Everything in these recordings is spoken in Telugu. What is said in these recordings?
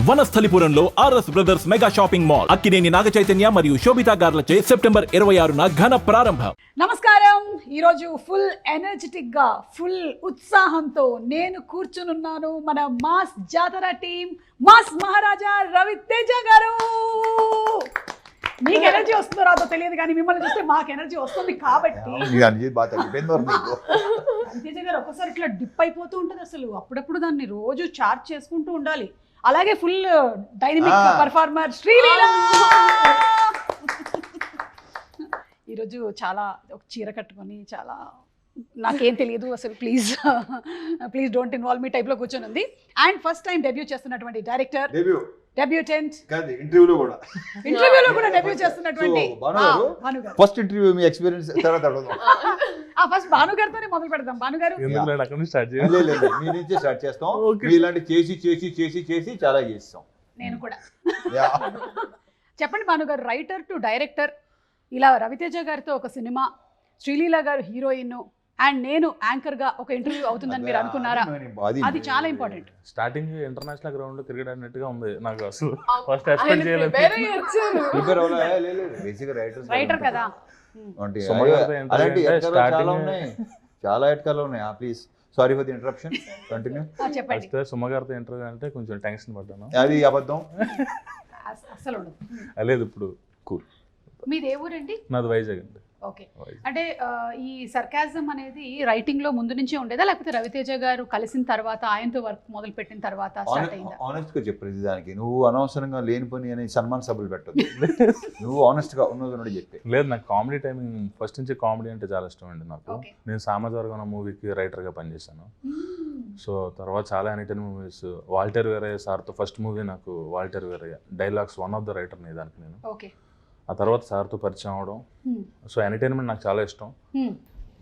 వనస్థలిపురంలో RS brothers mega shopping mall Akkineni Naga Chaitanya మరియు శోభితా గార్లచే సెప్టెంబర్ 26న ఘన ప్రారంభం. నమస్కారం. ఈరోజు ఫుల్ ఎనర్జెటిక్ గా ఫుల్ ఉత్సాహంతో నేను కూర్చునున్నాను మన మాస్ జాతర టీం మాస్ మహారాజా రవితేజ గారు. మీకు ఎనర్జీ వస్తుందో రాదో తెలియదు కానీ మిమ్మల్ని చూస్తే మాకు ఎనర్జీ వస్తుంది కాబట్టి రవితేజ గారు ఒక్కసారి ఇట్లా డిప్ అయిపోతూ ఉంటుంది. అసలు అప్పుడప్పుడు దాన్ని రోజు చార్జ్ చేసుకుంటూ ఉండాలి. అలాగే ఫుల్ డైనమిక్ పర్ఫార్మర్ శ్రీలీల ఈరోజు చాలా ఒక చీర కట్టుకొని చాలా నాకేం తెలియదు అసలు ప్లీజ్ డోంట్ ఇన్వాల్వ్ మీ టైప్లో కూర్చొని ఉంది. అండ్ ఫస్ట్ టైం డెబ్యూ చేస్తున్నటువంటి డైరెక్టర్ డెబ్యూటెంట్ ఇంటర్వ్యూలో కూడా డెబ్యూ చేస్తున్నటువంటి భానుగారు. ఫస్ట్ ఇంటర్వ్యూ మీ ఎక్స్పీరియన్స్ తర్వాత ఫస్ట్ భానుగారితోనే మొదలు పెడదాం. భానుగారు మీ నుంచే స్టార్ట్ చేస్తాం. ఇలాంటి చేసి చేసి చేసి చేసి చాలా చేస్తాం. నేను కూడా చెప్పండి భానుగారు, రైటర్ టు డైరెక్టర్, ఇలా రవితేజ గారితో ఒక సినిమా, శ్రీలీల గారు హీరోయిన్ అండ్ నేను యాంకర్ గా ఒక ఇంటర్వ్యూ అవుతుందని మీరు అనుకున్నారా? అది చాలా ఇంపార్టెంట్. స్టార్టింగ్ ఇంటర్నేషనల్ గ్రౌండ్ లో క్రికెట్ ఆడినట్టుగా ఉంది నాకు. అసలు ఫస్ట్ ఎక్స్పెక్ట్ చేయలేదు. రైటర్ కదా. చాలా ఎట్కాలు ఉన్నాయి. Please sorry for the interruption. Continue. చెప్పండి. ఫస్ట్ సుమగారితో ఇంటర్వ్యూ అంటే కొంచెం టెన్షన్ పడ్డాను. అది అబద్ధం అసలు లేదు. ఇప్పుడు కూల్. మీది ఏ ఊరండి? నాది వైజాగ్ అండి. ఓకే. అంటే ఈ సర్కాజం అనేది రైటింగ్ లో ముందు నుంచే ఉండేదా లేకపోతే రవితేజ గారు కలిసిన తర్వాత ఆయనతో వర్క్ మొదలు పెట్టిన తర్వాత స్టార్ట్ అయిందా? ఆనెస్ట్ గా చెప్పు. దానికి నువ్వు అనవసరంగా లేని పని అని సన్మాన సభలు పెట్టదు. నువ్వు ఆనెస్ట్ గా ఉన్నది చెప్పి. లేదు, నాకు కామెడీ టైమింగ్ ఫస్ట్ నుంచి కామెడీ అంటే చాలా ఇష్టం అండి నాకు. నేను సామాజిక వర్గం మూవీకి రైటర్ గా పనిచేశాను. సో తర్వాత చాలా ఎనీటైన్ మూవీస్, వాల్టర్ వేరే సార్తో ఫస్ట్ మూవీ నాకు వాల్టర్ వేరే dialogues one of the writer ని దానికి నేను. ఆ తర్వాత సార్తో పరిచయం అవడం. సో ఎంటర్టైన్మెంట్ నాకు చాలా ఇష్టం.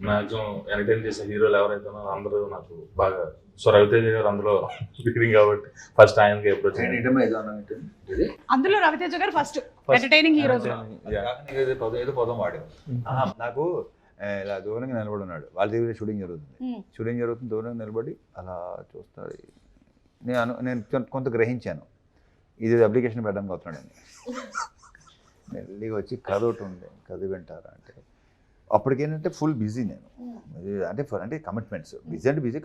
మ్యాక్సిమం ఎంటర్టైన్ చేసే హీరోలు ఎవరైతే అందరూ నాకు బాగా. సో రవితేజ గారు అందులో లీడింగ్ కాబట్టి ఫస్ట్ ఆయనకి అప్రోచ్. అందులో రవితేజ గారు ఫస్ట్ ఎంటర్టైనింగ్ హీరోస్. ఏదో పదం వాడారు. నాకు ఇలా దూరంగా నిలబడి ఉన్నాడు. వాళ్ళ దగ్గర షూటింగ్ జరుగుతుంది. దూరంగా నిలబడి అలా చూస్తాడు. నేను కొంత గ్రహించాను ఇది అప్లికేషన్ పెట్టడానికి వస్తున్నాడని. మెల్లిగా వచ్చి కథ ఒకటి ఉంది, కథ వింటారా అంటే అప్పటికేంటంటే ఫుల్ బిజీ నేను. అంటే కమిట్మెంట్స్. బిజీ అంటే బిజీ,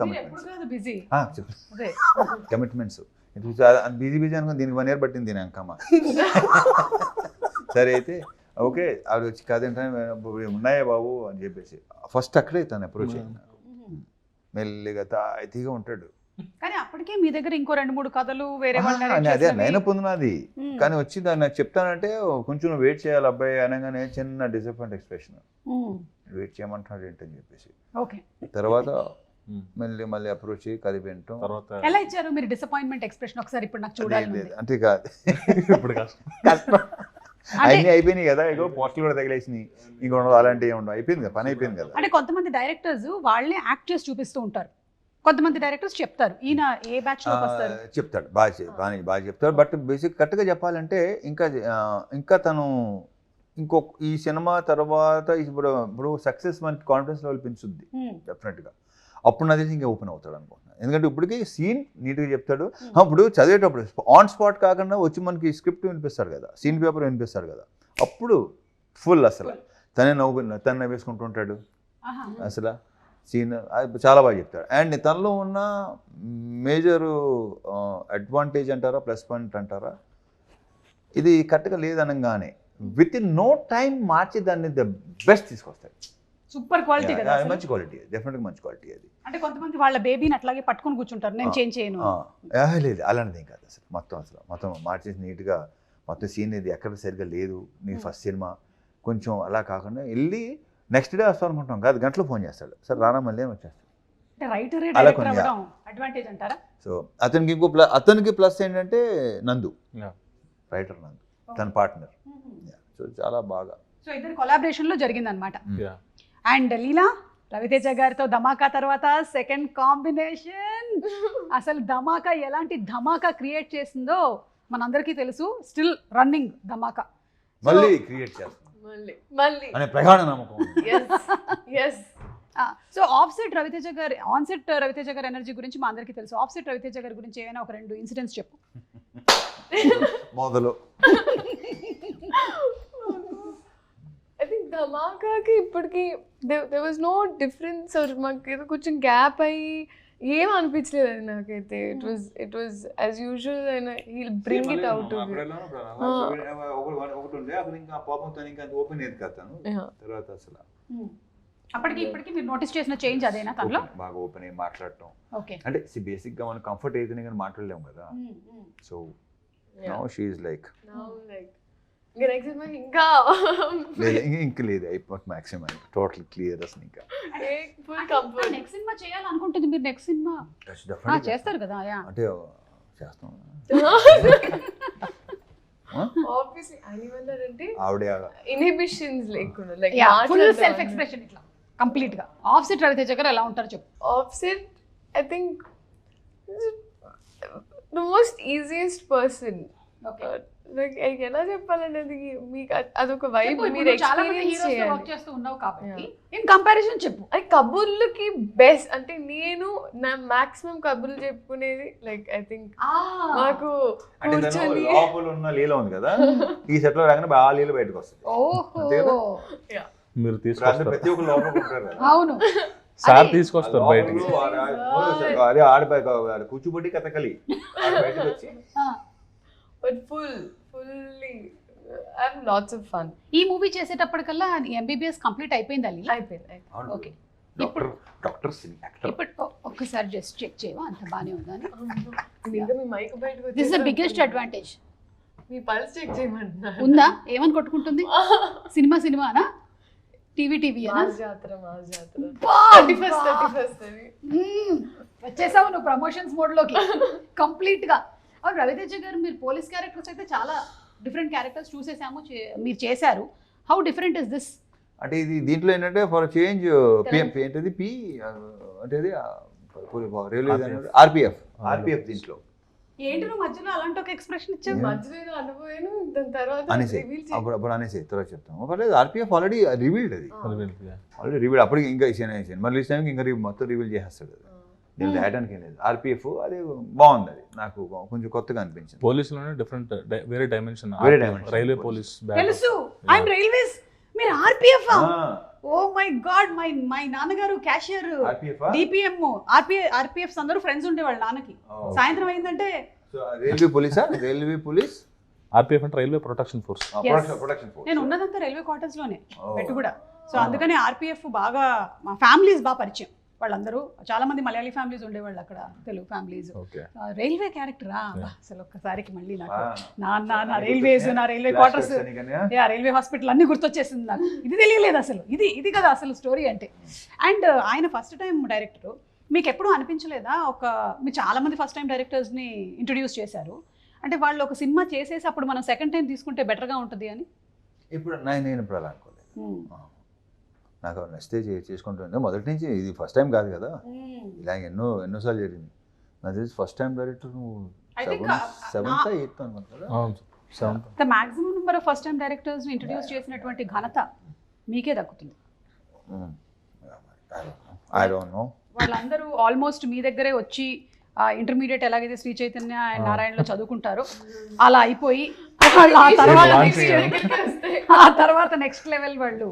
కమిట్మెంట్స్ బిజీ అనుకుని దీనికి 1 year పట్టింది దీని అంకమ్మ. సరే అయితే ఓకే ఆవిడ వచ్చి కథ ఏంటంటే ఉన్నాయా బాబు అని చెప్పేసి ఫస్ట్ అక్కడే తను అప్రోచ్ అయ్యింది. మెల్లిగా తాయితీగా ఉంటాడు. కానీ అప్పటికే మీ దగ్గర ఇంకో 2-3 కథలు వేరే అదే నేను పొందినది. కానీ వచ్చి దాన్ని నాకు చెప్తానంటే కొంచెం వెయిట్ చేయాలి అబ్బాయి అనగానే చిన్న డిసప్పాయింట్ ఎక్స్ప్రెషన్. వెయిట్ చేయమంటున్నాడు ఏంటని చెప్పేసి తర్వాత మళ్ళీ అప్రోచ్ కథ వింటాం. తర్వాత ఎలా ఇచ్చారు మీరు డిసప్పాయింట్మెంట్ ఎక్స్ప్రెషన్? ఒకసారి ఇప్పుడు నాకు చూడాలి. అంటే కాదు ఇప్పుడు కష్టం. అన్నీ అయిపోయినాయి కదా. ఇగో పోస్టులు కూడా తగిలేసినాయి. ఇంకా ఉండవు అలాంటివి ఉండవు. అయిపోయింది కదా, పని అయిపోయింది కదా. అంటే కొంతమంది డైరెక్టర్స్ వాళ్ళే యాక్ట్ చేసి చూపిస్తూ ఉంటారు. కొంతమంది డైరెక్టర్స్ చెప్తారు ఈయన ఏ బ్యాచ్ లో వస్తారు చెప్తాడు. బాగా చెప్తాడు. బట్ బేసిక్ కరెక్ట్గా చెప్పాలంటే ఇంకా తను ఈ సినిమా తర్వాత ఇప్పుడు సక్సెస్ మనకి కాన్ఫిడెన్స్ లెవెల్ పెంచుద్ది డెఫినెట్గా. అప్పుడు నా తెలిసి ఇంకా ఓపెన్ అవుతాడు అనుకుంటున్నాను. ఎందుకంటే ఇప్పటికీ సీన్ నీట్గా చెప్తాడు. ఇప్పుడు చదివేటప్పుడు ఆన్ స్పాట్ కాకుండా వచ్చి మనకి స్క్రిప్ట్ వినిపిస్తాడు కదా, సీన్ పేపర్ వినిపిస్తాడు కదా, అప్పుడు ఫుల్ అసలు తనే నవ్వేసుకుంటూ ఉంటాడు. అసలు సీన్ చాలా బాగా చెప్తాడు. అండ్ తనలో ఉన్న మేజర్ అడ్వాంటేజ్ అంటారా, ప్లస్ పాయింట్ అంటారా, ఇది కరెక్ట్గా లేదనగానే విత్ ఇన్ నో టైం మార్చి దాన్ని ద బెస్ట్ తీసుకొస్తాయి. సూపర్ క్వాలిటీ కదా, మంచి క్వాలిటీ, డెఫినెట్గా మంచి క్వాలిటీ అది. అంటే కొంతమంది వాళ్ళ బేబీని అట్లాగే పట్టుకొని కూర్చుంటారు, నేను చేంజ్ చేయను. లేదు అలాంటిది ఏం కాదు అసలు. మొత్తం మార్చేసి నీట్గా మొత్తం సీన్ ఇది ఎక్కడ సరిగ్గా లేదు. నీ ఫస్ట్ సినిమా కొంచెం అలా కాకుండా వెళ్ళి నెక్స్ట్ డే వస్తాం అనుకుంటాం కాదు, గంటలో ఫోన్ చేస్తాడు. సార్ రానా మళ్ళీ వచ్చేస్తాడు. సో అతనికి ప్లస్ ఏంటంటే నందు, రైటర్ నందు తన పార్ట్నర్. సో చాలా బాగా ఇద్దరు కొలాబరేషన్ లో జరిగింది అనమాట. అండ్ లీలా రవితేజ గారితో ధమాకా తర్వాత సెకండ్ కాంబినేషన్. అసలు ధమాకా ఎలాంటి ధమాకా క్రియేట్ చేసిందో మనందరికీ తెలుసు. స్టిల్ రన్నింగ్ ధమాకా మళ్ళీ క్రియేట్ చేస్తాం అనే ప్రగాఢ నమ్మకం. సో ఆఫ్సెట్ రవితేజ గారి ఆన్సెట్ రవితేజ గారి ఎనర్జీ గురించి మా అందరికీ తెలుసు. ఆఫ్సెట్ రవితేజ గారి గురించి ఏమైనా ఒక 2 ఇన్సిడెంట్స్ చెప్పు. మొదలు ఐ థింక్ ధమాకాకి ఇప్పటికి there was no difference or మాకు ఏదో కొంచెం గ్యాప్ అయ్యి ఏం అనిపించలేదు అది నాకైతే it was as usual and he'll bring it out to ఒకటి ఉండే అప్పుడు ఇంకా పాపంతో ఇంకా ఓపెన్ అయ్యేది కదా తర్వాత అసలు అప్పటికి ఇప్పటికి మీరు నోటీస్ చేసిన చేంజ్ అదేనా తనలో? బాగా ఓపెన్ అయ్యి మాట్లాడటం. ఓకే. అంటే బేసిక్ గా మనం కంఫర్ట్ అయితేనే కానీ మాట్లాడలేము కదా. So now she is like ఇంకా నెక్స్ట్ సినిమా ఇంకా ఇంకా లేదు అయిపోతుంది మాక్సిమం టోటల్ క్లియర్ అసలు ఇంకా ఫుల్ కంఫర్ట్. నెక్స్ట్ సినిమా చేయాలనుకుంటుంది మీరు? నెక్స్ట్ సినిమా చేస్తారు కదా? అంటే చేస్తాం ఆబ్వియస్లీ అనివన్నారంటే ఆవిడ ఇన్హిబిషన్స్ లేకుండా లైక్ ఫుల్ సెల్ఫ్ ఎక్స్ప్రెషన్ ఇట్లా కంప్లీట్ గా. ఆఫ్సెట్ రవితేజ గారు ఎలా ఉంటారు చెప్పు? Offset I think the most easiest person. Like ఎలా చెప్పాలంటే అది మీకు అదొక వైబ్ మీరు చాలా మంది హీరోస్ తో వర్క్ చేస్తూ ఉన్నావు కాబట్టి ఇన్ కంపారిజన్ చెప్పు. అది కబుర్లకి బెస్ట్ అంటే నేను నా మాక్సిమం కబుర్లు చెప్పుకునేది లైక్ ఐ థింక్ నాకు కూర్చొని లోపల ఉన్న లీల ఉంది కదా ఈ సెట్ లో రాగానే బాగా లీల బయటకు వస్తుంది. ఓహో మీరు తీసుకొస్తారు ప్రతి ఒక్క లోపల ఉంటారు కదా. అవును సార్ తీసుకొస్తారు బయటికి. అదే ఆడ కూర్చుబడి కథకలి బయటకు వచ్చి but fully I have lots of fun. ఈ మూవీ చేసేటప్పటికల్లా ఎంబీబీఎస్ కంప్లీట్ అయిపోయింది అల్లి? అయిపోయింది. ఓకే. డాక్టర్ యాక్టర్ ఇప్పుడు ఒక్కసారి జస్ట్ చెక్ చేయవా అంత బానే ఉందా? ఇంకా మీ మైక్ బయటకు this is the biggest advantage. మీ పల్స్ చెక్ చేయమంటున్నారు. ఉందా? ఏమని కొట్టుకుంటుంది? సినిమానా? టీవీ అనా? మాస్ జాతర 31st వచ్చేసావు నువ్వు ప్రమోషన్స్ మోడ్ లోకి కంప్లీట్ గా. అవును రవితేజ గారు, మీరు పోలీస్ క్యారెక్టర్స్ అయితే చాలా డిఫరెంట్ క్యారెక్టర్స్ చూసేసాము, మీరు చేశారు. How different is this? అంటే ఇది దీంట్లో ఏంటంటే ఫర్ చేంజ్ ఏంటది పి అంటే రైల్వే ఆర్పిఎఫ్ దీంట్లో ఏంటి నువ్వు మధ్యలో అలాంటి ఒక ఎక్స్ప్రెషన్ ఇచ్చావు? మధ్యలో అనుభవాను దాని తర్వాత అనేసి అప్పుడు అనేసి తర్వాత చెప్తాం. పర్లేదు ఆర్పిఎఫ్ ఆల్రెడీ రివీల్డ్ అది ఆల్రెడీ రివీల్డ్. అప్పటికి ఇంకా మళ్ళీ ఈ టైంకి ఇంకా మొత్తం రివీల్ చేసేస్తాడు. అది నేను రాయడానికి ఏం లేదు. ఆర్పిఎఫ్ అది బాగుంది, అది నాకు కొంచెం కొత్తగా అనిపించింది. పోలీసులోనే డిఫరెంట్ వేరే డైమెన్షన్. రైల్వే పోలీస్ తెలుసు. ఐ యామ్ రైల్వేస్, మీరు RPF? Oh my god, my నాన్నగారు క్యాషియర్ డిపిఎం. ఆర్పిఎఫ్స్ అందరూ ఫ్రెండ్స్ ఉండేవాళ్ళు నాన్నకి. సాయంత్రం అయిందంటే రైల్వే పోలీస్ ఆర్పిఎఫ్ అంటే రైల్వే ప్రొటెక్షన్ ఫోర్స్. నేను ఉన్నదంతా రైల్వే క్వార్టర్స్ లోనే పెట్టు కూడా. సో అందుకని ఆర్పిఎఫ్ బాగా మా ఫ్యామిలీస్ బాగా పరిచయం. వాళ్ళందరూ చాలా మంది మలయాళీ ఫ్యామిలీస్ ఉండేవాళ్ళు అక్కడ, తెలుగు ఫ్యామిలీస్. రైల్వే క్యారెక్టరా అసలు ఒక్కసారికి మళ్ళీ నాకు నా రైల్వేస్, నా రైల్వే క్వార్టర్స్, రైల్వే హాస్పిటల్ అన్ని గుర్తొచ్చేసింది నాకు. ఇది తెలియలేదు అసలు, ఇది కదా అసలు స్టోరీ అంటే. అండ్ ఆయన ఫస్ట్ టైం డైరెక్టర్. మీకు ఎప్పుడూ అనిపించలేదా మీరు చాలా మంది ఫస్ట్ టైం డైరెక్టర్స్ని ఇంట్రడ్యూస్ చేశారు అంటే వాళ్ళు ఒక సినిమా చేసేసి అప్పుడు మనం సెకండ్ టైం తీసుకుంటే బెటర్గా ఉంటుంది అని? ఇప్పుడు నేను ఇప్పుడు అలా అనుకోలేదు. నాకు నచ్చితే చేసుకుంటుంది మొదటి నుంచి. ఇది ఫస్ట్ టైం కాదు కదా, ఇలాగ ఎన్నోసార్లు జరిగింది. నాకు తెలిసి ఫస్ట్ టైం డైరెక్టర్ నువ్వు 7th 8th అనుకుంటా కదా. The maximum number of first time directors introduce చేసినటువంటి ఘనత మీకే దక్కుతుంది. I don't know. వాళ్ళందరూ ఆల్మోస్ట్ మీ దగ్గరే వచ్చి ఇంటర్మీడియట్ ఎలాగైతే శ్రీ చైతన్య అండ్ నారాయణలో చదువుకుంటారో అలా అయిపోయి వాళ్ళు ఆ తర్వాత నెక్స్ట్ లెవెల్ వాళ్ళు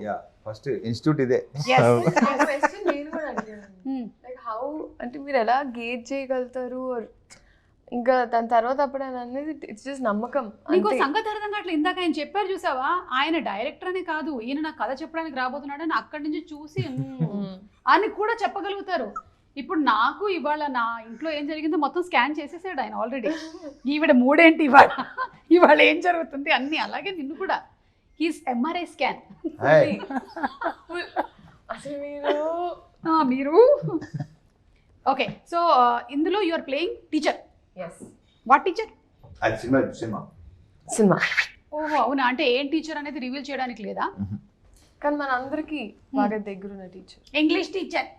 ఫస్ట్ ఇన్స్టిట్యూట్ ఇదే. నేను కూడా అడిగాను లైక్ హౌ అంటే మీరు ఎలా గేజ్ చేయగలుగుతారు ఇంకా దాని తర్వాత అప్పుడు ఆయన అనేది ఇట్స్ జస్ట్ నమ్మకం. ఇంకో సంగతి అర్థం కావట్లేదు. ఇందాక ఆయన చెప్పారు చూసావా, ఆయన డైరెక్టర్ అనే కాదు, ఈయన నాకు కథ చెప్పడానికి రాబోతున్నాడు అని అక్కడి నుంచి చూసి అని కూడా చెప్పగలుగుతారు. ఇప్పుడు నాకు ఇవాళ నా ఇంట్లో ఏం జరిగిందో మొత్తం స్కాన్ చేసేసాడు ఆయన ఆల్రెడీ. ఈవిడ మూడేంటి ఇవాళ ఏం జరుగుతుంది అన్ని. అలాగే నిన్ను కూడా హీస్ ఎంఆర్ఐ స్కాన్. అసలు మీరు ఓకే. సో ఇందులో you are playing teacher. What teacher? Cinema. ఓహో అవునా. అంటే ఏం టీచర్ అనేది రివీల్ చేయడానికి లేదా? కానీ మన అందరికి బాగా దగ్గరున్న teacher. English teacher.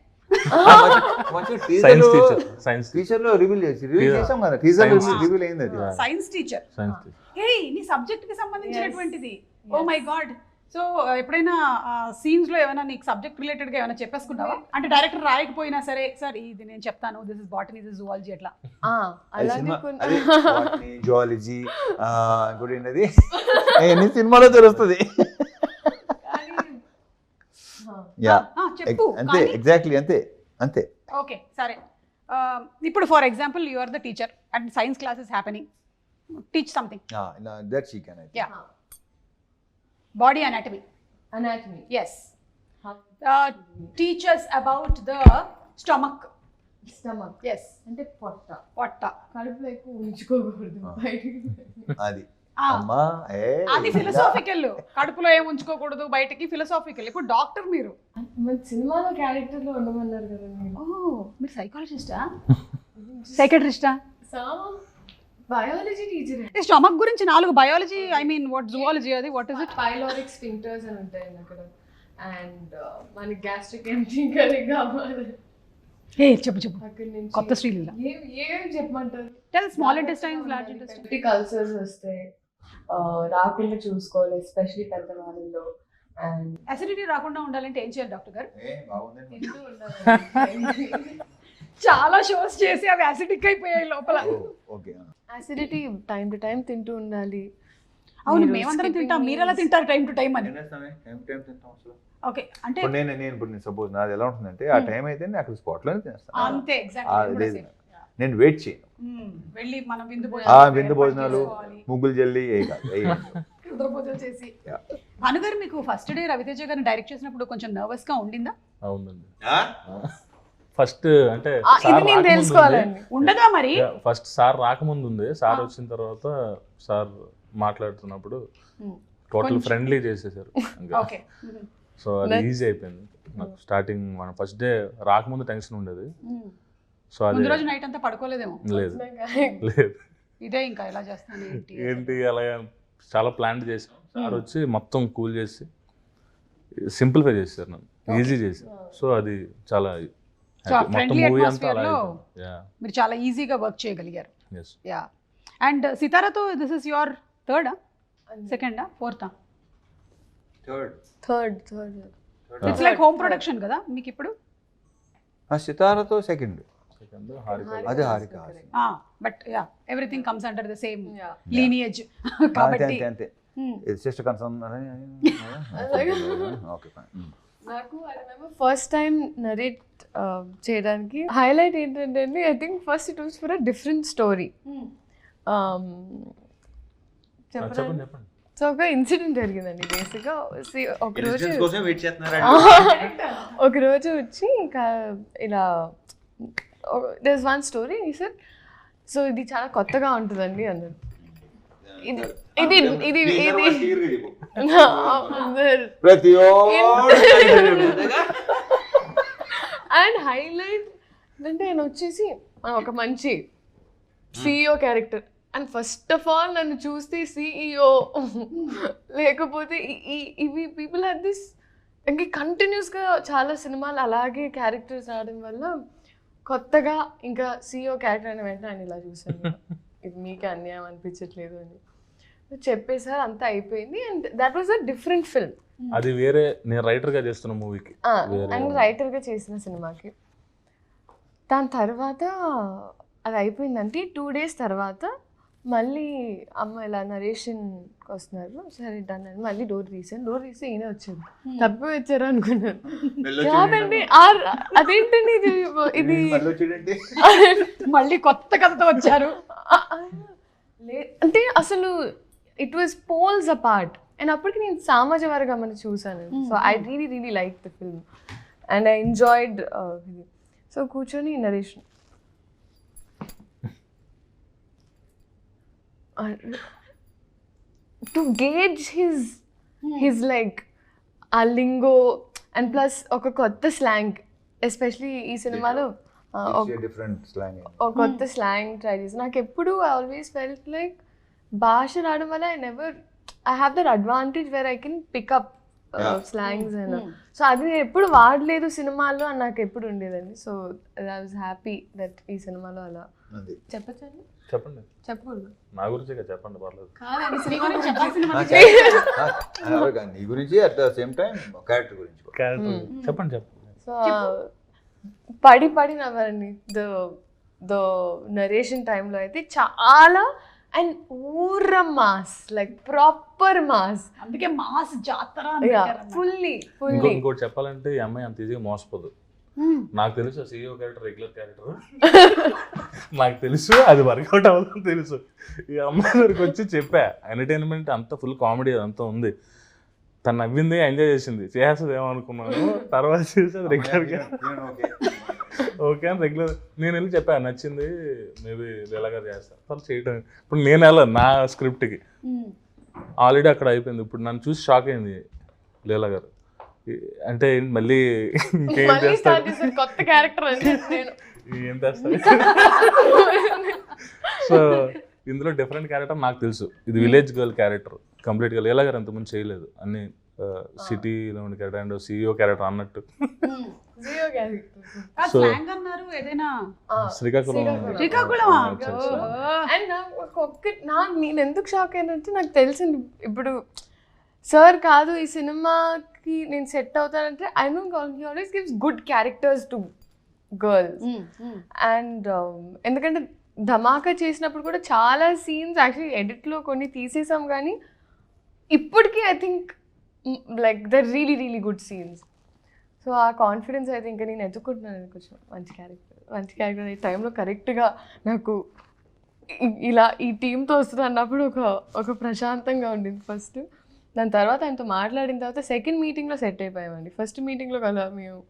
Science teacher లో రివీల్ చేసాం కదా, టీజర్ రివీల్ అయింది అది. Science teacher. హే నీ సబ్జెక్ట్ కి సంబంధించినటువంటిది. Oh my god. సో ఎప్పుడైనా సీన్స్ లో ఏమైనా నీకు సబ్జెక్ట్ రిలేటెడ్ గా ఏమైనా చెప్పేసుకున్నావా? అంటే డైరెక్టర్ రాయకపోయినా సరే సార్ ఇది నేను చెప్తాను, this is botany, this is zoology అట్లా. జువాలజీ ఇంకోటి ఏంటది ఎన్ని సినిమాలో తెలుస్తుంది. యా చెప్పు. అంతే, ఎగ్జాక్ట్లీ అంతే అంతే. ఓకే సరే, ఇప్పుడు for example you are the teacher and science class is happening, teach something. That she can. Yeah, body anatomy. Yes. Teach us about the stomach. Yes. అంటే పొట్ట పొట్ట. కడుపులో ఎక్కువ ఉంచుకోకూడదు, బయటికి. అది అమ్మా అది ఫిలసాఫికల్. కడుపులో ఏం ఉంచుకోకూడదు, బయటికి ఫిలసాఫికల్. ఇప్పుడు డాక్టర్ మీరు, మన సినిమాలో క్యారెక్టర్ లో ఉండమన్నారు కదా మీరు. మీరు సైకాలజిస్టా, సైకాట్రిస్టా? Biology teacher. స్టమక్ గురించి 4 biology, I mean what zoology, అది what is it? Pyloric sphincters అని ఉంటాయి అక్కడ, అండ్ మనకి గ్యాస్ట్రిక్ ఎంట్రీ కరెక్ట్ కావాలి. ఏ చెప్పు చెప్పు, అక్కడ నుంచి కొత్త శ్రీలీల ఏం చెప్పమంటారు? Tell small intestines, large intestine. Peptic ulcers వస్తాయి, రాకుండా చూసుకోవాలి, ఎస్పెషల్లీ పెద్దవాళ్ళలో. అండ్ అసిడిటీ రాకుండా ఉండాలంటే ఏం చేయాలి డాక్టర్ గారు? తింటూ ఉండాలి. చాలా షోస్ చేసి అవి యాసిడిక్ అయిపోయాయి లోపల. యాసిడిటీ టైం టు టైం తింటూ ఉండాలి. అవును, మేమందరం తింటాం, మీరు ఎలా తింటారు టైం టు టైం అని? ఓకే, అంటే నేను సపోజ్ నాది ఎలా ఉంటుందంటే ఆ టైం అయితే నేను అక్కడ స్పాట్ లోనే తినేస్తాను. అంతే, ఎగ్జాక్ట్లీ. నేను వెయిట్ చేయను. వెళ్ళి మనం విందు భోజనాలు, ముగ్గులు జల్లి రుద్రపూజలు చేసి. భానుగారు, మీకు ఫస్ట్ డే రవితేజ గారిని డైరెక్ట్ చేసినప్పుడు కొంచెం నర్వస్ గా ఉండిందా? అవునండి. ఫస్ట్ అంటే తెలుసుకోవాలండి, ఉండదా మరి? ఫస్ట్ సార్ రాకముందు ఉంది, సార్ వచ్చిన తర్వాత సార్ మాట్లాడుతున్నప్పుడు టోటల్ ఫ్రెండ్లీ చేసేసారు. సో అది ఈజీ అయిపోయింది నాకు. స్టార్టింగ్ మన ఫస్ట్ డే రాకముందు టెన్షన్ ఉండేది. సో అది రోజు నైట్ అంతా పడుకోలేదేమో? లేదు లేదు, ఇదే ఇంకా ఎలా చేస్తాను ఏంటి అలా చాలా ప్లాన్ చేసాం. సార్ వచ్చి మొత్తం కూల్ చేసి సింప్లిఫై చేశారు, నన్ను ఈజీ చేశారు. సో అది చాలా ఫ్రెండ్లీ అట్మాస్ఫియర్ లో మీరు చాలా ఈజీగా వర్క్ చేయగలిగారు. యా. అండ్ సితారాతో దిస్ ఇస్ యువర్ థర్డా, సెకండా, ఫోర్తా? Third. It's like home production కదా మీకు ఇప్పుడు? సితారాతో సెకండ్, అదే Harika. But yeah, everything comes under the same lineage కాబట్టి అంతే. Sister concern. Okay fine. నాకు I remember first time narrate చేయడానికి హైలైట్ ఏంటంటే అండి, I think first it was for a different story. చెప్పండి. సో ఒక ఇన్సిడెంట్ జరిగిందండి. బేసిక్గా ఒకరోజు వచ్చి ఇంకా ఇలా there is one story sir, so ఇది చాలా కొత్తగా ఉంటుందండి అన్నారు. ఇది ఇది ఇది అండ్ హైలైట్ అంటే నేను వచ్చేసి ఒక మంచి CEO character, and first of all నన్ను చూస్తే సిఇఓ లేకపోతే ఇవి పీపుల్ హ్యాడ్ దిస్. ఇంకా కంటిన్యూస్గా చాలా సినిమాలు అలాగే క్యారెక్టర్స్ రావడం వల్ల కొత్తగా ఇంకా సిఇఓ క్యారెక్టర్ అయిన వెంటనే ఆయన ఇలా చూసాను, ఇది మీకే అన్యాయం అనిపించట్లేదు అని చెప్పేసారు. అంతా అయిపోయింది. And that was a different film. అది వేరే, నేను రైటర్గా చేస్తున్న మూవీకి, అండ్ రైటర్గా చేసిన సినిమాకి. దాని తర్వాత అది అయిపోయిందంటే 2 days తర్వాత మళ్ళీ అమ్మ ఇలా నరేషన్కి వస్తున్నారు, సరే డన్ అని మళ్ళీ డోర్ తీసి ఈయన వచ్చారు. తప్పి వచ్చారు అనుకున్నాను. కాదండి, అదేంటండి ఇది మళ్ళీ కొత్త కథతో వచ్చారు అంటే అసలు it was poles apart. And అప్పటికి నేను సామాజ వర్గమని చూసాను. So I really like the film and I enjoyed. So కూర్చొని narrates to gauge his like ah lingo and plus ఒక కొత్త స్లాంగ్, ఎస్పెషలీ ఈ సినిమాలో ఒక కొత్త స్లాంగ్ ట్రై చేసి. నాకు ఎప్పుడు ఐ ఆల్వేస్ ఫెల్ట్ లైక్ భాష రావడం వల్ల I have that advantage where I can pick up slangs and so అది నేను ఎప్పుడు వాడలేదు సినిమాల్లో అని నాకు ఎప్పుడు ఉండేదండి. So I was happy that ఈ సినిమాలో అలా అది చెప్పచ్చండి? చెప్పండి, చెప్పకూడదు. నా గురించి చెప్పండి, పర్లేదు. కాదండి, నీ సినిమా గురించి చెప్పాల్సిన ఆ, మంది కాదు, నీ గురించి at the same time character గురించి కూడా. క్యారెక్టర్ చెప్పండి. సో పడి పడి నవ్వారండి. ద నరేషన్ టైంలో అయితే చాలా, అండ్ ఊర్ర మాస్, లైక్ ప్రాపర్ మాస్, అందుకే మాస్ జాతర అని పెట్టారన్నమాట. ఫుల్లీ ఇంకోటి చెప్పాలంటే ఈ అమ్మాయి అంత ఈజీగా మోసపోదు. నాకు తెలుసు CEO క్యారెక్టర్ రెగ్యులర్ క్యారెక్టర్, నాకు తెలుసు అది వర్కౌట్ అవ్వదని తెలుసు. ఈ అమ్మాయి దగ్గరికి వచ్చి చెప్పా, ఎంటర్టైన్మెంట్ అంతా ఫుల్ కామెడీ అంతా ఉంది, తను నవ్వింది, ఎంజాయ్ చేసింది, చేస్తుంది ఏమనుకున్నాను. తర్వాత చేసేది రెగ్యులర్గా ఓకే అని రెగ్యులర్ నేను వెళ్ళి చెప్పాను, నచ్చింది, మేబీ లీలా గారు చేస్తాను వాళ్ళు చేయటం. ఇప్పుడు నేను వెళ్ళాను నా స్క్రిప్ట్కి, ఆల్రెడీ అక్కడ అయిపోయింది. ఇప్పుడు నన్ను చూసి షాక్ అయింది లీలా గారు, అంటే మళ్ళీ ఇంకేం చేస్తాడు, కొత్త క్యారెక్టర్ అంటే నేను ఏం చేస్తాడు. సో ఇందులో డిఫరెంట్ క్యారెక్టర్ నాకు తెలుసు, ఇది విలేజ్ గర్ల్ క్యారెక్టర్ కంప్లీట్గా. లీలా గారు అంతకుముందు చేయలేదు, అన్ని సిటీలో ఉండే క్యారెక్టర్ అండ్ CEO క్యారెక్టర్ అన్నట్టు. Zero character. So- స్లాంగ్ అన్నారు ఏదైనా శ్రీకాకుళం. శ్రీకాకుళమా? అండ్ నేను ఎందుకు షాక్ అయినంటే నాకు తెలిసింది ఇప్పుడు సార్ కాదు ఈ సినిమాకి నేను సెట్ అవుతానంటే I know he always gives good characters to girls. And ఎందుకంటే ధమాకా చేసినప్పుడు కూడా చాలా సీన్స్ యాక్చువల్లీ ఎడిట్లో కొన్ని తీసేసాం, కానీ ఇప్పటికీ I think like the really really good scenes. So ఆ కాన్ఫిడెన్స్ అయితే ఇంకా నేను ఎత్తుకుంటున్నాను కొంచెం మంచి క్యారెక్టర్ ఈ టైంలో కరెక్ట్గా నాకు ఇలా ఈ టీంతో వస్తుంది అన్నప్పుడు ఒక ప్రశాంతంగా ఉండింది ఫస్ట్. దాని తర్వాత ఆయనతో మాట్లాడిన తర్వాత సెకండ్ మీటింగ్లో సెట్ అయిపోయామండి. ఫస్ట్ మీటింగ్లో కదా మేము.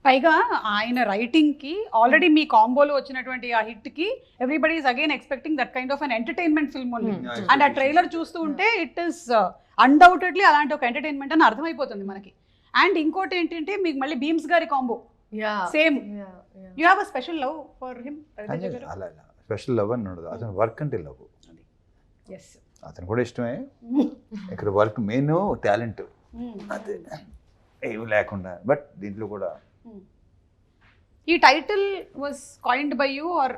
పైగా ఆయన రైటింగ్ కి ఆల్రెడీ మీ కాంబోలో వచ్చినటువంటి ఆ హిట్ కి everybody is again expecting that kind of an entertainment film only. And ఆ ట్రైలర్ చూస్తూ ఉంటే ఇట్ ఈస్ అన్డౌటెడ్లీ అలాంటి ఒక ఎంటర్టైన్మెంట్ అని అర్థమైపోతుంది మనకి. అండ్ ఇంకోటి ఏంటంటే మీకు మళ్ళీ భీమ్స్ గారి combo same. You have a special love for him? అలా స్పెషల్ లవ్ అని ఉండదు, అతను వర్క్ అంటే లవ్. ఎస్, అతను కూడా ఇష్టమే. ఇక్కడ వర్క్ మెయిన్ టాలెంట్ అదే ఏమి లేకుండా, బట్ దీంట్లో కూడా. ఈ title was coined by you are?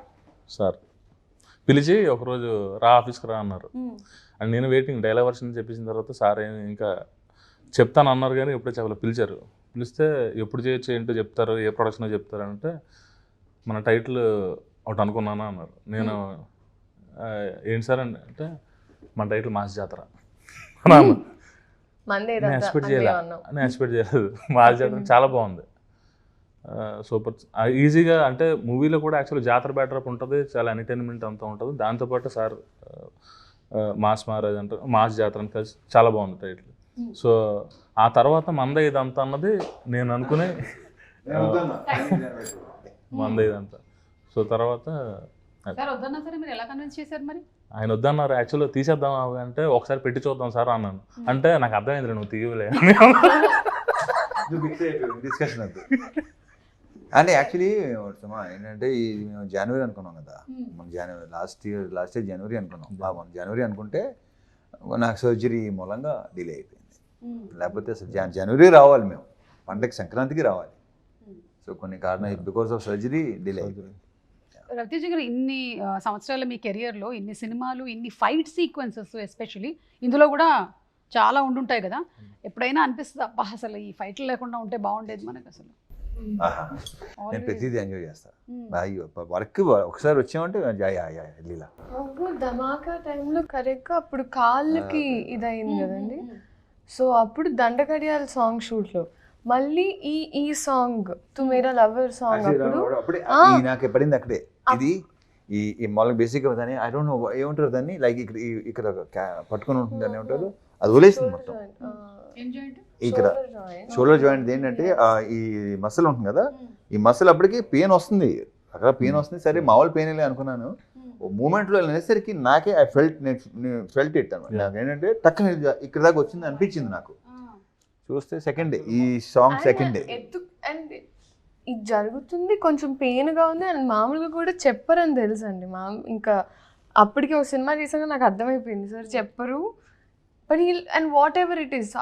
Sir పిలిచి ఒకరోజు ఆఫీస్కి రా అన్నారు, అండ్ నేను వెయిటింగ్ డైలాగ్ వర్షన్ చెప్పించిన తర్వాత సార్ ఇంకా చెప్తాను అన్నారు, కానీ ఎప్పుడో చెప్పలేదు. పిలిచారు, పిలిస్తే ఎప్పుడు చేయొచ్చు ఏంటో చెప్తారు, ఏ ప్రొడక్షన్ చెప్తారు అంటే మన టైటిల్ ఒకటి అనుకున్నాను అన్నారు. నేను ఏంటి సార్ అంటే మన టైటిల్ మాస్ జాతర అన్నాను. నేను ఎక్స్పెక్ట్ చేయలేదు మాస్ జాతర చాలా బాగుంది, సూపర్ ఈజీగా. అంటే మూవీలో కూడా యాక్చువల్లీ జాతర బ్యాటరప్ ఉంటుంది, చాలా ఎంటర్టైన్మెంట్ అంతా ఉంటుంది. దాంతోపాటు సార్ మాస్ మహారాజ్ అంటే మాస్ జాతర అని కలిసి చాలా బాగుంది టైటిల్. సో ఆ తర్వాత మంద ఇదంతా అన్నది నేను అనుకునే మంద ఇదంతా. సో తర్వాత ఆయన వద్దన్నారు, యాక్చువల్గా తీసేద్దాం అంటే ఒకసారి పెట్టి చూద్దాం సార్ అన్నాను. అంటే నాకు అర్థమైంది నువ్వు తీయలే డిస్కషన్ వద్దు అంటే. యాక్చువల్లీ ఏంటంటే ఇది మేము జనవరి అనుకున్నాం కదా, మనం జనవరి లాస్ట్ ఇయర్ జనవరి అనుకున్నాం. మనం జనవరి అనుకుంటే నాకు సర్జరీ మూలంగా డిలే అయిపోయింది. లేకపోతే అసలు జనవరి రావాలి, మేము పండగ సంక్రాంతికి రావాలి. సో కొన్ని కారణాలు బికాస్ ఆఫ్ సర్జరీ డిలే అయిపోయింది. రవితేజ గారు, ఇన్ని సంవత్సరాల మీ కెరియర్లో ఇన్ని సినిమాలు, ఇన్ని ఫైట్ సీక్వెన్సెస్ ఎస్పెషలీ ఇందులో కూడా చాలా ఉండుంటాయి కదా. ఎప్పుడైనా అనిపిస్తుంది అబ్బా అసలు ఈ ఫైట్లు లేకుండా ఉంటే బాగుండేది మనకు అసలు? నేను ప్రతిదీ ఎంజాయ్ చేస్తాను. వర్క్ ఒకసారి వచ్చామంటే లీలా. ధమాకా టైంలో కరెక్ట్గా అప్పుడు కాళ్ళకి ఇదయింది కదండి. సో అప్పుడు దండకడియాల సాంగ్ షూట్లో మళ్ళీ ఈ సాంగ్ తు మేరా లవర్ సాంగ్ అప్పుడు నాకు పడింది అక్కడే. ఇది ఈ మామూలుగా బేసిక్గా దాన్ని ఐ డోంట్ నో ఏమంటారు దాన్ని, లైక్ ఇక్కడ పట్టుకొని ఉంటుంది అని ఏమంటారు, అది వదిలేసింది మొత్తం. ఇక్కడ షోల్డర్ జాయింట్ ఏంటంటే ఈ మసిల్ ఉంటుంది కదా, ఈ మసిల్ అప్పటికి పెయిన్ వస్తుంది, అక్కడ పెయిన్ వస్తుంది. సరే మామూలు పెయిన్ వెళ్ళి అనుకున్నాను. మూమెంట్లో వెళ్ళేసరికి నాకే ఐ ఫెల్ట్ ఇట్ అనమాట. నాకు ఏంటంటే టక్కన ఇక్కడ దాకా వచ్చింది అనిపించింది నాకు. చూస్తే సెకండ్ డే, ఈ సాంగ్ సెకండ్ డే అండ్ ఇది జరుగుతుంది, కొంచెం పెయిన్గా ఉంది. అండ్ మామూలుగా కూడా చెప్పరని తెలుసు అండి. ఇంకా అప్పటికి ఒక సినిమా చేసాక నాకు అర్థమైపోయింది సార్ చెప్పరు. But and what ever it is,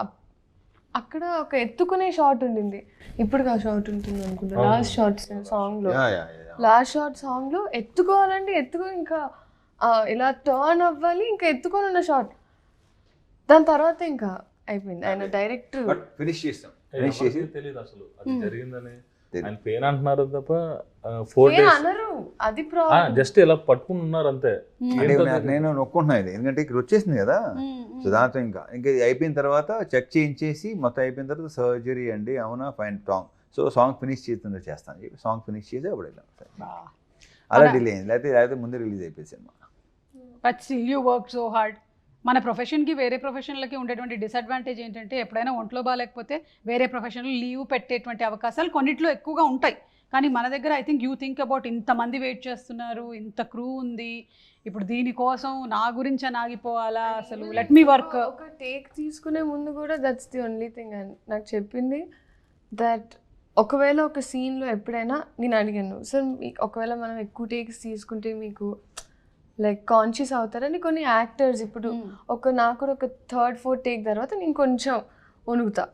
అక్కడ ఒక ఎత్తుకునే షాట్ ఉండింది. ఇప్పుడు ఆ షాట్ ఉంటుంది అనుకుంటా లాస్ట్ షార్ట్స్ సాంగ్లో. లాస్ట్ షార్ట్ సాంగ్లో ఎత్తుకోవాలంటే ఇంకా ఇలా టర్న్ అవ్వాలి, ఇంకా ఎత్తుకొని ఉన్న షార్ట్. దాని తర్వాత ఇంకా అయిపోయింది. ఆయన డైరెక్టర్ ఫినిష్ చేస్తాం, తెలియదు అసలు అది జరిగిందని. ఆయన పెయిన్ అంటున్నారు తప్ప 4 days అనరు, అది ప్రాబ్లం. జస్ట్ ఇలా పట్టుకుని ఉన్నారు అంతే. నేను నొక్కుంటున్నా ఇది, ఎందుకంటే ఇక్కడ వచ్చేసింది కదా. సో దాంతో ఇంకా ఇది అయిపోయిన తర్వాత చెక్ చేయించేసి మొత్తం అయిపోయిన తర్వాత సర్జరీ అండి, అవునా fine song. So song finish చేస్తుండే చేస్తాను, సాంగ్ ఫినిష్ చేసి అప్పుడు వెళ్ళాం. అలా డిలే అయింది, లేకపోతే ముందే రిలీజ్ అయిపోయింది cinema. But still you work so hard. మన ప్రొఫెషన్కి వేరే ప్రొఫెషన్లకి ఉండేటువంటి డిసడ్వాంటేజ్ ఏంటంటే ఎప్పుడైనా ఒంట్లో బాగాలేకపోతే వేరే ప్రొఫెషన్లో లీవ్ పెట్టేటువంటి అవకాశాలు కొన్నిట్లో ఎక్కువగా ఉంటాయి. కానీ మన దగ్గర I think you think about ఇంతమంది వెయిట్ చేస్తున్నారు, ఇంత క్రూ ఉంది, ఇప్పుడు దీనికోసం నా గురించి అని ఆగిపోవాలా, అసలు లెట్ మీ వర్క్. ఒక టేక్ తీసుకునే ముందు కూడా దట్స్ ది ఓన్లీ థింగ్ నాకు చెప్పింది. దట్ ఒకవేళ ఒక సీన్లో ఎప్పుడైనా నేను అడిగాను, సార్ ఒకవేళ మనం ఎక్కువ టేక్స్ తీసుకుంటే మీకు లైక్ కాన్షియస్ అవుతారని. కొన్ని యాక్టర్స్ ఇప్పుడు నాకు కూడా ఒక 3rd 4th టేక్ తర్వాత నేను కొంచెం వణుకుతా,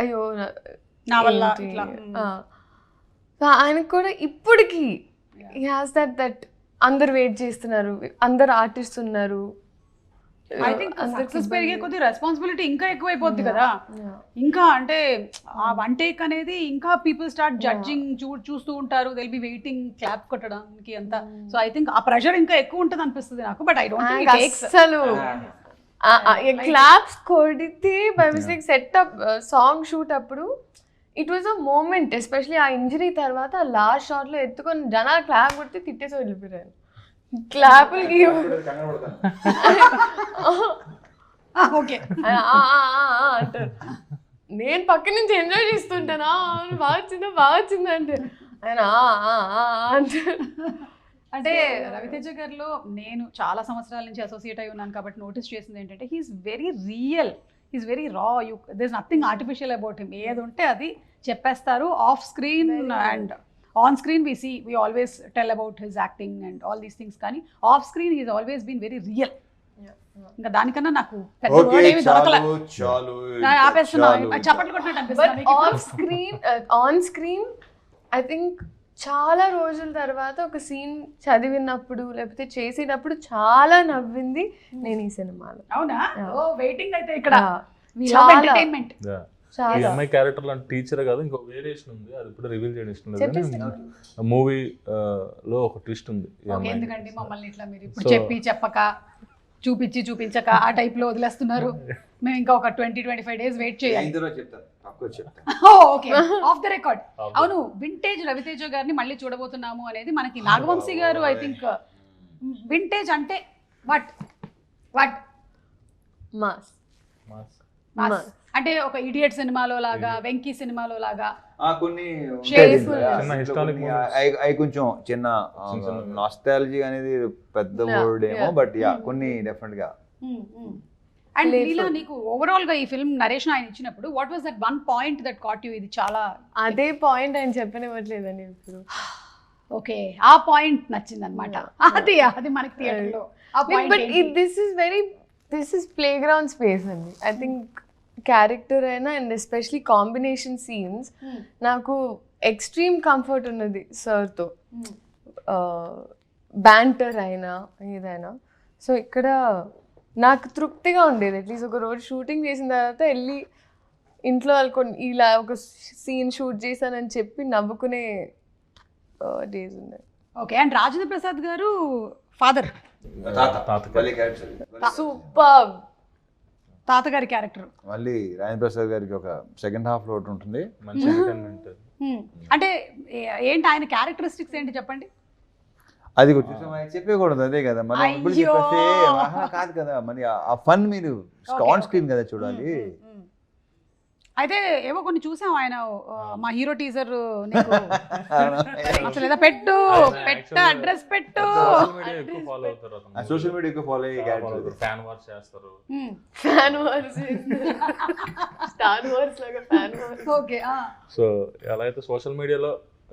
అయ్యో నా వల్ల. ఆయనకు కూడా ఇప్పటికీ హీ హాస్ దట్ అందరు వెయిట్ చేస్తున్నారు, అందరు ఆర్టిస్ట్ ఉన్నారు. ఐ థింక్ సక్సెస్ పెరిగే కొద్ది రెస్పాన్సిబిలిటీ ఇంకా ఎక్కువైపోద్ది కదా. ఇంకా అంటే ఆ వన్ టేక్ అనేది ఇంకా పీపుల్ స్టార్ట్ జడ్జింగ్, చూస్తూ ఉంటారు, దిల్ బి వెయిటింగ్ క్లాప్ కొట్టడానికి అంతా. So I think ah pressure ఇంకా ఎక్కువ ఉంటుంది అనిపిస్తుంది నాకు. బట్ ఐ డోంట్ థింక్ అసలు క్లాప్స్ కొడితే by mistake setup song shoot అప్పుడు it was a moment. Especially ah injury తర్వాత లాస్ట్ షాట్లో ఎత్తుకొని జనాలు క్లాప్ కొడితే తిట్టేసి వెళ్ళిపోయారు. క్లాపులకి ఓకే అంటారు, నేను పక్క నుంచి ఎంజాయ్ చేస్తుంటానా, బాగా వచ్చిందా అంటే ఆయన అంటారు. అంటే రవితేజ గారిలో నేను చాలా సంవత్సరాల నుంచి అసోసియేట్ అయి ఉన్నాను కాబట్టి నోటీస్ చేసింది ఏంటంటే he's very real, he's very raw. There is nothing artificial about him. ఏది ఉంటే అది చెప్పేస్తారు. Off screen and on screen we always tell about his acting and all these things, కానీ off screen he's always been very real. ఇంకా దానికన్నా నాకు పెద్ద వర్డ్ ఏమీ దొరకలే. ఆపేస్తున్నా, చప్పట్లు కొట్టినట్టు అనిపిస్తుంది. ఆన్ స్క్రీన్ ఐ థింక్ చాలా రోజుల తర్వాత ఒక సీన్ చదివినప్పుడు లేకపోతే చేసేటప్పుడు చాలా నవ్వింది నేను ఈ సినిమాలో. అవునా? ఓ వెయిటింగ్ అయితే ఇక్కడ ఎంటర్టైన్మెంట్. ఈ అమ్మాయి క్యారెక్టర్ లాంటి టీచర్ కాదు, ఇంకో వేరియేషన్ ఉంది, అది ఇప్పుడు రివీల్ చేయడం ఇష్టం లేదు. మూవీ లో ఒక ట్విస్ట్ ఉంది. ఎందుకండి మమ్మల్ని ఇట్లా మీరు ఇప్పుడు చెప్పక చూపించక ఆ టైప్ లో వదిలేస్తున్నారు? మేము ఇంకా ఒక 20-25 days వెయిట్ చేయాలి. Okay, of the record. అవును, వింటేజ్ రవితేజ గారిని మళ్ళీ చూడబోతున్నాము అనేది మనకి నాగవంశీ గారు ఐ థింక్ వింటేజ్ అంటే వాట్ మాస్ అంటే ఒక ఇడియట్ సినిమాలో లాగా, వెంకీ సినిమాలో లాగా కొన్ని హిస్టారిక్ కొంచెం చిన్న నాస్టాలజీ అనేది పెద్ద వర్డ్ ఏమో, బట్ యా కొన్ని డెఫినెట్ గా. అండ్ లీలా, నీకు ఓవరాల్ గా ఈ ఫిల్మ్ నరేషన్ ఆయన ఇచ్చినప్పుడు what was that one point that caught you? ఇది చాలా అదే పాయింట్ ఆయన చెప్పనివ్వట్లేదండి ఇప్పుడు. ఓకే, ఆ పాయింట్ నచ్చింది అనమాట. అది మనకి థియేటర్ లో ఆ point. But this is play ground space అండి. ఐ థింక్ క్యారెక్టర్ అయినా అండ్ ఎస్పెషలీ కాంబినేషన్ సీన్స్ నాకు ఎక్స్ట్రీమ్ కంఫర్ట్ ఉన్నది సార్తో. బ్యాంటర్ అయినా ఏదైనా. సో ఇక్కడ నాకు తృప్తిగా ఉండేది. అట్లీస్ట్ ఒక రోజు షూటింగ్ చేసిన తర్వాత వెళ్ళి ఇంట్లో వాళ్ళకొని ఇలా ఒక సీన్ షూట్ చేశానని చెప్పి నవ్వుకునే డేస్ ఉన్నాయి. ఓకే, అండ్ రాజేంద్ర ప్రసాద్ గారు ఫాదర్, సూపర్ తాతగారి క్యారెక్టర్. మళ్ళీ రాజేంద్ర ప్రసాద్ గారికి ఒక సెకండ్ హాఫ్ లో ఉంటుంది మంచి ఎంటర్టైన్మెంట్. అంటే ఏంటి ఆయన క్యారెక్టరిస్టిక్స్ ఏంటి చెప్పండి? అది చెప్పకూడదు, అదే కదా మనం ఇప్పుడు చెప్పేస్తే కాదు కదా, మరి ఆ ఫన్ మీరు ఆన్ స్క్రీన్ కదా చూడాలి. అయితే ఏవో కొన్ని చూసాం ఆయన మా హీరో టీజర్ అసలు ఏదో పెట్టు అడ్రస్ పెట్టు, సోషల్ మీడియా ఎక్కువ ఫాలో అయ్యే ఫ్యాన్ వార్స్ చేస్తారు. స్టార్ వార్స్ లాగా ఫ్యాన్ వార్స్. ఓకే, సో ఎలా అయితే సోషల్ మీడియాలో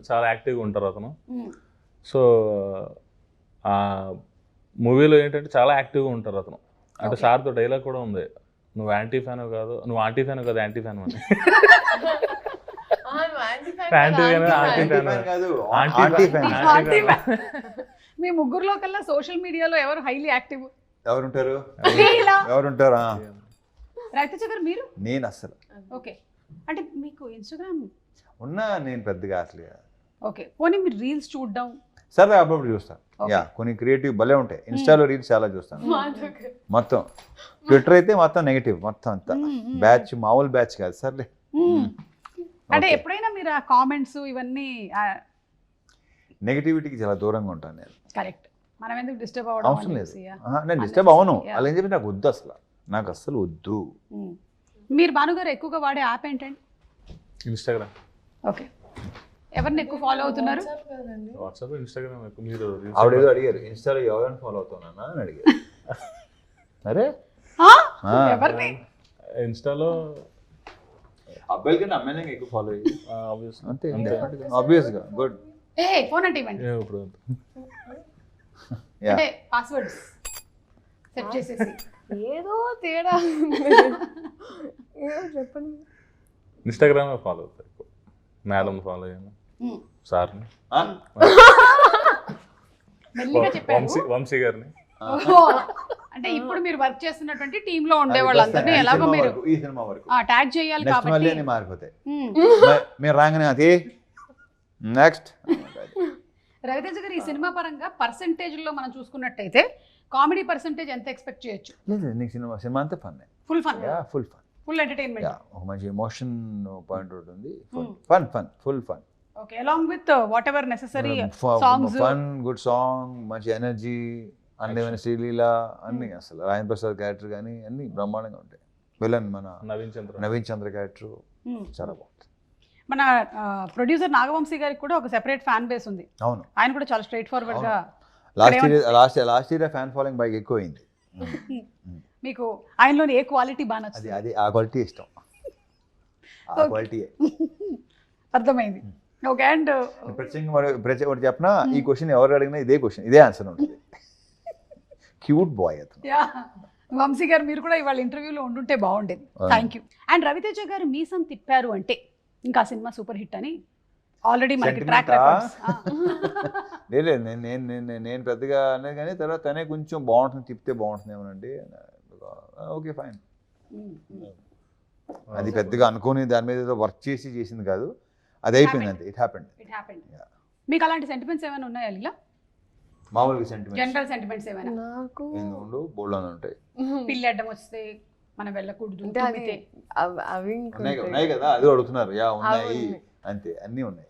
చాలా యాక్టివ్గా ఉంటారు అతను. సో ఆ మూవీలో ఏంటంటే చాలా యాక్టివ్గా ఉంటారు అతను. అంటే సార్తో డైలాగ్ కూడా ఉంది, నువ్వు యాంటీ ఫ్యాన్ కాదు, నువ్వు ఆంటీ ఫ్యాన్ కాదు యాంటీ ఫ్యాన్ అని. Anti fan, Anti fan. fan కాదు, Anti anti fan. fan. Anti fan. మీ ముగ్గురులో కల్లా సోషల్ మీడియాలో ఎవరు హైలీ యాక్టివ్? ఎవరుంటారు? మీలా? ఎవరుంటారు? రవితేజ గారు మీరు? నేను అసలు ఓకే, అంటే మీకు ఇన్స్టాగ్రామ్ ఉన్నా, నేను పెద్దగా అసలు ఓకే, పోనీ మీరు రీల్స్ చూడడం సరే అప్పుడప్పుడు చూస్తాను. యా, కొన్ని క్రియేటివ్ భలే ఉంటాయి. ఇన్స్టాలో రీల్స్ చాలా చూస్తాను మొత్తం. ట్విట్టర్ అయితే మొత్తం నెగిటివ్, మొత్తం అంతా బ్యాచ్, మామూలు బ్యాచ్ కాదు. సర్లే, అంటే ఎప్పుడైనా మీరు ఆ కామెంట్స్ ఇవన్నీ నెగిటివిటీకి చాలా దూరంగా ఉంటాను నేను. కరెక్ట్, మనం ఎందుకు డిస్టర్బ్ అవ్వడం అవసరం లేదు. నేను డిస్టర్బ్ అవ్వను. అలా అని చెప్పి నాకు వద్దు, అసలు నాకు అస్సలు వద్దు. మీరు భానుగారు ఎక్కువగా వాడే యాప్ ఏంటండి? ఇన్స్టాగ్రామ్. ఓకే, ఎవరిని ఎక్కువ ఫాలో అవుతున్నారు? వాట్సాప్, ఇన్స్టాగ్రామ్ ఎక్కువ. మీరు ఆవిడేదో అడిగారు, ఇన్స్టాలో ఎవరైనా ఫాలో అవుతున్నా అని అడిగారు. అరే ఎవరిని? ఇన్స్టాలో అబ్బాయిల కంటే అమ్మాయిలకి ఎక్కువ ఫాలో అయ్యి అంతే, ఆబ్వియస్గా. గుడ్. ఏ ఫోన్ అంటే ఇవ్వండి, ఇప్పుడు అంటే పాస్వర్డ్స్ సెట్ చేసేసి. ఏదో తేడా ఏదో చెప్పండి. ఇన్స్టాగ్రామ్ ఫాలో అవుతాయి ఎక్కువ. మేడం ఫాలో అయ్యాను, సార్ని, మెల్లిగా చెప్పారు. వంశీ గారిని. ఓహో, అంటే ఇప్పుడు మీరు వర్క్ చేస్తున్నటువంటి టీమ్ లో ఉండే వాళ్ళందరినీ ఎలాగో మీరు ఈ సినిమా వరకు ట్యాగ్ చేయాలి నెక్స్ట్ కాబట్టి మళ్ళీ అన్ని మారిపోతాయి. మీరు రాగానే అది నెక్స్ట్. రవితేజ గారు ఈ సినిమా పరంగా పర్సెంటేజ్ లో మనం చూసుకున్నట్టయితే కామెడీ పర్సెంటేజ్ ఎంత ఎక్స్పెక్ట్ చేయొచ్చు? లేదు, నీకు సినిమా అంతా fun. Full fun, full fun, full entertainment. ఒక మంచి ఎమోషన్ పాయింట్ ఉంటుంది. Fun, full fun. Okay, along with what ever necessary songs, fun, good song, మంచి ఎనర్జీ, అన్ని శ్రీలీల అన్ని, అసలు రాయన్ ప్రసాద్ క్యారెక్టర్ కానీ అన్ని బ్రహ్మాండంగా ఉంటాయి. విలన్ మన నవీన్ చంద్ర క్యారెక్టర్ చాలా బాగుంటుంది. మన ప్రొడ్యూసర్ నాగవంశీ గారికి కూడా ఒక సెపరేట్ ఫ్యాన్ బేస్ ఉంది. అవును, ఆయన కూడా చాలా స్ట్రైట్ ఫార్వర్డ్ గా. లాస్ట్ ఇయర్ ఫ్యాన్ ఫాలోయింగ్ బాగా ఎక్కువ అయింది. మీకు ఆయనలోని ఏ క్వాలిటీ బాగా నచ్చింది? అది ఆ క్వాలిటీ ఇష్టం, ఆ క్వాలిటీ. అర్థమైంది. ఓకే, అండ్ ప్రత్యేకంగా ఒకటి చెప్పినా, ఈ క్వశ్చన్ ఎవరు అడిగినా ఇదే ఆన్సర్ ఉంటుంది. క్యూట్ బాయ్ అతను. వంశీ గారు మీరు కూడా ఇవాళ ఇంటర్వ్యూలో ఉండుంటే బాగుండేది. Thank you. అండ్ రవితేజ గారు మీసం తిప్పారు అంటే ఇంకా సినిమా సూపర్ హిట్ అని ఆల్రెడీ మనకి ట్రాక్ రికార్డ్స్. లేదు, నేను పెద్దగా అనేది కానీ తర్వాత తనే కొంచెం బాగుంటుంది, తిప్పితే బాగుంటుంది ఏమోనండి. Okay fine. అది పెద్దగా అనుకోని దాని మీద వర్క్ చేసింది కాదు, అది అయిపోయింది అంతే. It happened. మీకు అలాంటి సెంటిమెంట్స్ ఏమైనా ఉన్నాయా ఇలా? మామూలుగా సెంటిమెంట్, జనరల్ సెంటిమెంట్స్ ఏమైనా? నాకు ఉండు, బోల్డ్ ఉంటాయి. పిల్లి అడ్డం వస్తే మనం వెళ్ళకూడదు, అవి ఉన్నాయి కదా, అది అడుగుతున్నారు. యా ఉన్నాయి, అంతే, అన్నీ ఉన్నాయి.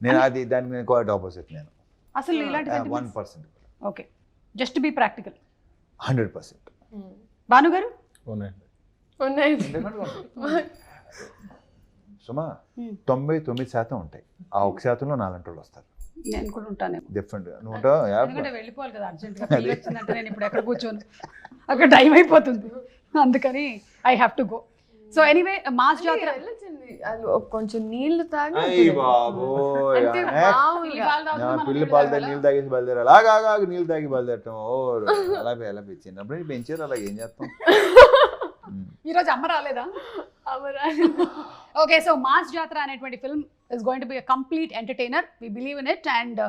నేను అది దానికి నేను క్వాలిటీ ఆపోజిట్. నేను అసలు ఇలాంటి 1%. Okay, just be practical. 100%. Bhanu గారు? ఉన్నాయి. సుమా 99% ఉంటాయి, ఆ 1%లో 4 వాళ్ళు వస్తారు. నేను కూడా ఉంటాను డిఫరెంట్. నువ్వు ఉంటావు, ఎందుకంటే వెళ్ళిపోవాలి కదా అర్జెంట్గా. పిల్లి వచ్చిందంటే నేను ఇప్పుడు ఎక్కడ కూర్చోను, అక్కడ టైం అయిపోతుంది, అందుకని I have to go. So anyway, mass జాతర కొంచెం నీళ్లు తాగి పిల్లి పాలు తాగి నీళ్ళు తాగేసి బయలుదేరా. అలాగా నీళ్ళు తాగి బయలుదేరటం. ఓ అలా చిన్నప్పుడు పెంచారు, అలాగే ఏం చేస్తాం. ఈరోజు అమ్మ రాలేదా? ఓకే, సో మాస్ జాతర అనేటువంటి film is going to be a complete entertainer. We believe in it and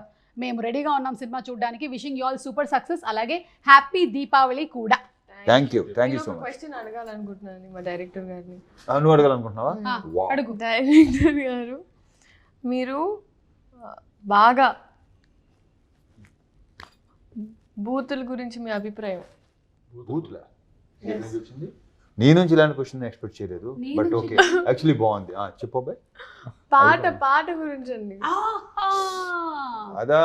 మేము రెడీగా ఉన్నాం సినిమా చూడడానికి. Wishing you all super success, అలాగే హ్యాపీ దీపావళి కూడా. Thank you so much. Question అడగాలనుకుంటున్నాను మా డైరెక్టర్ గారిని. నువ్వు అడగాలనుకుంటున్నావా? అడుగు. డైరెక్టర్ గారు, మీరు బాగా బూతుల గురించి మీ అభిప్రాయం? బూతులా? నీ నుంచి ఇలాంటి క్వశ్చన్ ఎక్స్పెక్ట్ చేయలేదు, బట్ ఓకే, యాక్చువల్లీ బాగుంది. చెప్పు అబ్బాయి. పాట గురించి అండి. అదా,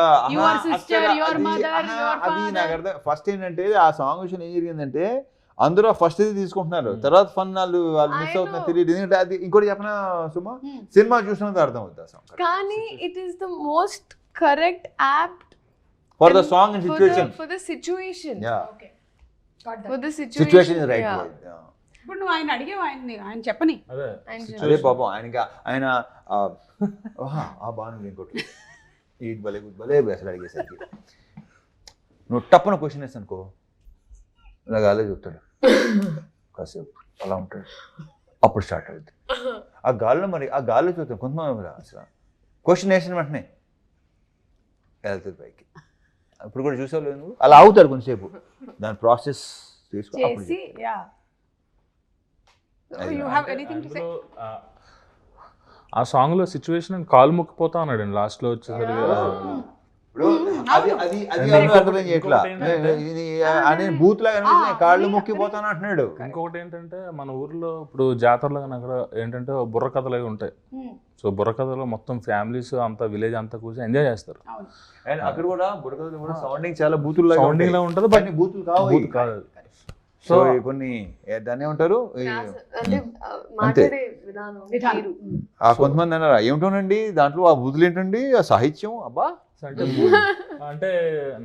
అది నాకు అర్థం. ఫస్ట్ ఏంటంటే ఆ సాంగ్ విషయం ఏం జరిగిందంటే, అందరూ ఫస్ట్ ఇది తీసుకుంటున్నారు, తర్వాత ఫన్ వాళ్ళు మిస్ అవుతున్నారు, తెలియదు. ఎందుకంటే అది ఇంకోటి చెప్పిన సుమా, సినిమా చూసినంత అర్థం అవుతుంది ఆ సాంగ్. కానీ it is the most correct apt for the song and situation. For the situation. For the situation is right. ఇప్పుడు నువ్వు ఆయన అడిగావు, ఆయన చెప్పని. అదే పాపం ఆయన ఆ బాను ఇంకోటి ఈ భలే భలే అసలు అడిగేసరికి నువ్వు టప్పున క్వశ్చన్ వేస్తా అనుకో, నాకు అలా చెప్తాడు, కాసేపు అలా ఉంటాడు, అప్పుడు స్టార్ట్ అవుతుంది. ఆ గాల్లో మరి ఆ గాల్లో చూద్దాం కొంతమంది అసలు క్వశ్చన్ వేసిన వెంటనే వెళ్తుంది పైకి. ఇప్పుడు కూడా చూసావు లేదు నువ్వు, అలా అవుతారు కొంతసేపు, దాని ప్రాసెస్ తీసుకుని అప్పుడు చేసి yeah you have anything to say. ఆ సాంగ్లో సిచ్యువేషన్ కాలు ముక్కిపోతా ఉన్నాడు లాస్ట్లో వచ్చేసరికి. ఇప్పుడు అది అర్థం చేయట్లా అని బూత్ లాగా కాళ్ళు మొక్కిపోతాను అంటున్నాడు. ఇంకొకటి ఏంటంటే మన ఊర్లో ఇప్పుడు జాతరలో అక్కడ ఏంటంటే బుర్ర కథలు అవి ఉంటాయి. సో బుర్ర కథలో మొత్తం ఫ్యామిలీస్ అంతా విలేజ్ అంతా కూర్చొని ఎంజాయ్ చేస్తారు. అండ్ అక్కడ కూడా బుర్ర కథలు కూడా సౌండింగ్ చాలా బూతులు సౌండింగ్ లా ఉంటుంది, బట్ బూతులు కాదు. సో కొన్ని దాన్ని ఏమంటారు అంతే. కొంతమంది అన్నారు ఏమిటోనండి దాంట్లో ఆ బూతులు ఏంటండి ఆ సాహిత్యం అబ్బా అంటే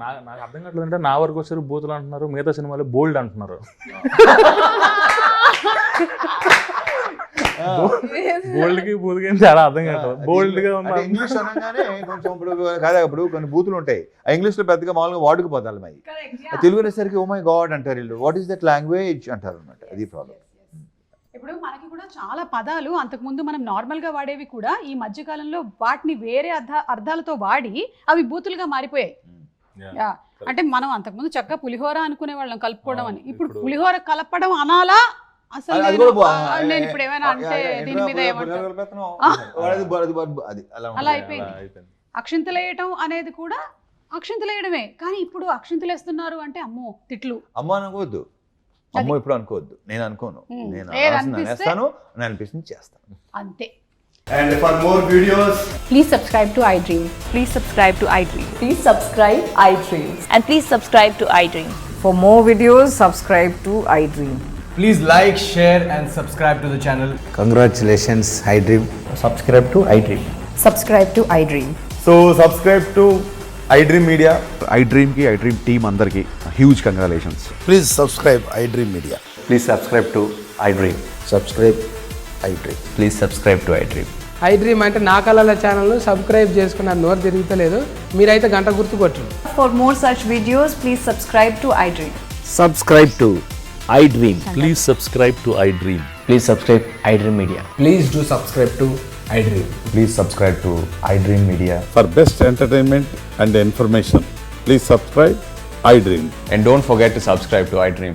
నాకు అర్థం కావట్లేదు. అంటే నా వరకు వచ్చారు బూతులు అంటున్నారు, మిగతా సినిమాలో బోల్డ్ అంటున్నారు. బోల్డ్ కి బూతుకి చాలా అర్థం కావట్లేదు. బోల్డ్ గా ఉన్న ఇంగ్లీష్ అనగానే కొంచెం ఇప్పుడు కాదా ఇప్పుడు కొన్ని బూతులు ఉంటాయి, ఆ ఇంగ్లీష్ లో పెద్దగా మామూలుగా వాడుకుపోతారు మరి. తెలుగు అనేసరికి ఓ మై గాడ్ అంటారు వీళ్ళు, వాట్ ఈస్ దట్ లాంగ్వేజ్ అంటారు అనమాట. అది ప్రాబ్లం. ఇప్పుడు మనకి కూడా చాలా పదాలు అంతకుముందు మనం నార్మల్గా వాడేవి కూడా ఈ మధ్యకాలంలో వాటిని వేరే అర్థాలతో వాడి అవి బూతులుగా మారిపోయాయి. అంటే మనం అంతకుముందు చక్కగా పులిహోర అనుకునే వాళ్ళం కలుపుకోవడం అని, ఇప్పుడు పులిహోర కలపడం అనాలా అసలు? నేను ఇప్పుడు ఏమైనా అంటే దీని మీద అలా అయిపోయింది. అక్షింతలు వేయటం అనేది కూడా అక్షింతలు వేయడమే, కానీ ఇప్పుడు అక్షింతలు వేస్తున్నారు అంటే అమ్మో తిట్లు. అమ్మ అనుకోవద్దు, అమ్మో ఇప్పుడు అనుకోవద్దు, నేను అనుకోను, నేను వేస్తాను, నేను అనిపిస్తుంది చేస్తాను అంతే. And for more videos, Please subscribe to iDream. Please subscribe to iDream. Please subscribe iDream. And please subscribe to iDream. For more videos, subscribe to iDream. please like, share and subscribe to the channel. Congratulations, iDream. Subscribe to iDream. Subscribe to iDream. So subscribe to iDream Media. iDream ki iDream team andarki huge congratulations. Please subscribe iDream Media. Please subscribe to iDream. Subscribe iDream. Please subscribe to iDream. iDream అంటే నా కళల ఛానల్ సబ్స్క్రైబ్ చేసుకున్న నోరు తిరుగుతలేదు, మీరైతే గంట గుర్తు కొట్టండి. For more such videos, please subscribe to iDream. Subscribe to iDream. Please subscribe to iDream. Please subscribe iDream Media. Please do subscribe to iDream. Please subscribe to iDream Media. For best entertainment and information, please subscribe iDream. And don't forget to subscribe to iDream.